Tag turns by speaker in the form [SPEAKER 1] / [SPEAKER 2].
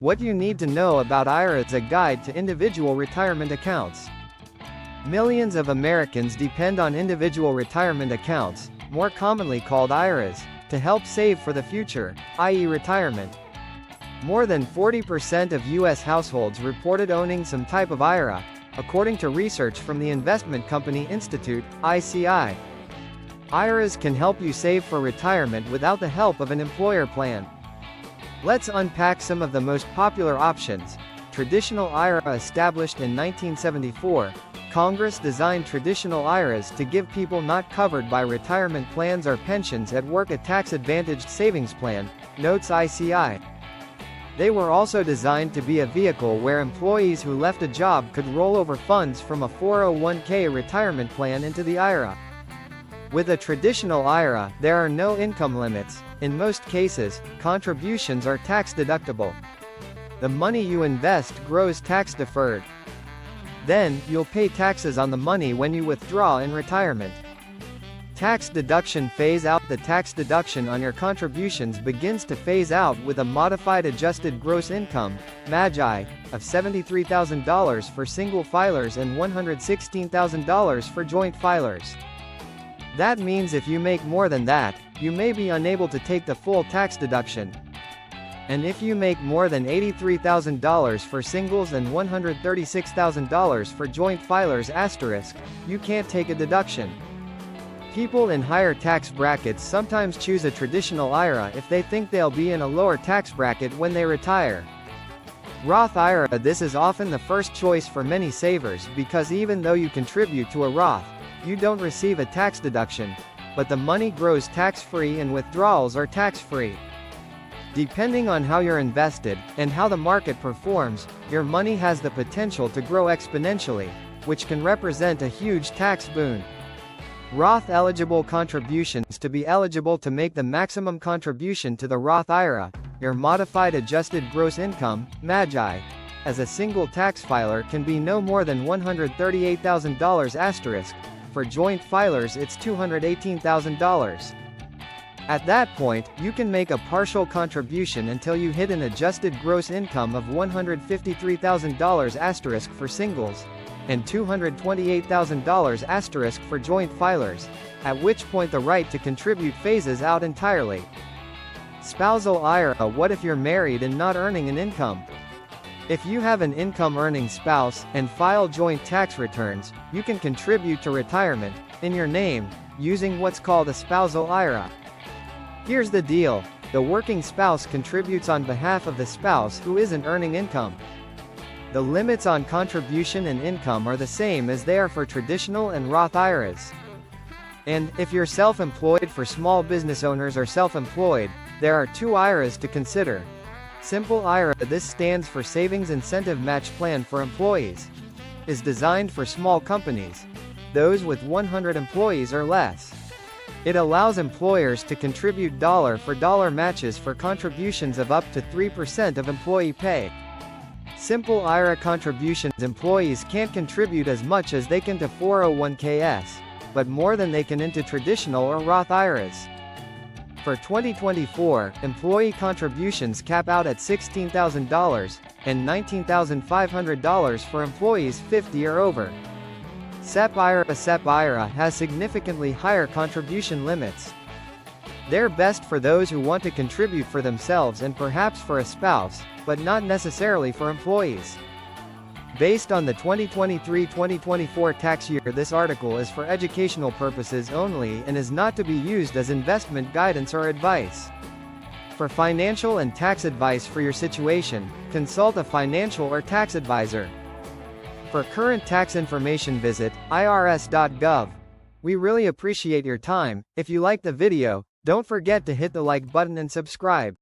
[SPEAKER 1] What you need to know about IRAs: a guide to individual retirement accounts. Millions of Americans depend on individual retirement accounts, more commonly called IRAs, to help save for the future, i.e. retirement. More than 40% of U.S. households reported owning some type of IRA, according to research from the Investment Company Institute, ICI. IRAs can help you save for retirement without the help of an employer plan. Let's unpack some of the most popular options. Traditional IRA. Established in 1974, Congress designed traditional IRAs to give people not covered by retirement plans or pensions at work a tax-advantaged savings plan, notes ICI. They were also designed to be a vehicle where employees who left a job could roll over funds from a 401k retirement plan into the IRA. With a traditional IRA, there are no income limits. In most cases, contributions are tax-deductible. The money you invest grows tax-deferred. Then, you'll pay taxes on the money when you withdraw in retirement. Tax deduction phase out. The tax deduction on your contributions begins to phase out with a modified adjusted gross income, MAGI, of $73,000 for single filers and $116,000 for joint filers. That means if you make more than that, you may be unable to take the full tax deduction. And if you make more than $83,000 for singles and $136,000 for joint filers*, you can't take a deduction. People in higher tax brackets sometimes choose a traditional IRA if they think they'll be in a lower tax bracket when they retire. Roth IRA. This is often the first choice for many savers because even though you contribute to a Roth, you don't receive a tax deduction, but the money grows tax-free and withdrawals are tax-free. Depending on how you're invested, and how the market performs, your money has the potential to grow exponentially, which can represent a huge tax boon. Roth eligible contributions. To be eligible to make the maximum contribution to the Roth IRA, your modified adjusted gross income, MAGI, as a single tax filer can be no more than $138,000*. For joint filers it's $218,000. At that point, you can make a partial contribution until you hit an adjusted gross income of $153,000* for singles, and $228,000* for joint filers, at which point the right to contribute phases out entirely. Spousal IRA. What if you're married and not earning an income? If you have an income-earning spouse, and file joint tax returns, you can contribute to retirement, in your name, using what's called a spousal IRA. Here's the deal: the working spouse contributes on behalf of the spouse who isn't earning income. The limits on contribution and income are the same as they are for traditional and Roth IRAs. And, if you're self-employed. For small business owners or self-employed, there are two IRAs to consider. Simple IRA. This stands for Savings Incentive Match Plan for employees. Is designed for small companies, those with 100 employees or less. It allows employers to contribute dollar-for-dollar matches for contributions of up to 3% of employee pay. Simple IRA contributions. Employees can't contribute as much as they can to 401ks, but more than they can into traditional or Roth IRAs. For 2024, employee contributions cap out at $16,000, and $19,500 for employees 50 or over. SEP IRA. SEP IRA has significantly higher contribution limits. They're best for those who want to contribute for themselves and perhaps for a spouse, but not necessarily for employees. Based on the 2023-2024 tax year, this article is for educational purposes only and is not to be used as investment guidance or advice. For financial and tax advice for your situation, consult a financial or tax advisor. For current tax information, visit irs.gov. We really appreciate your time. If you like the video, don't forget to hit the like button and subscribe.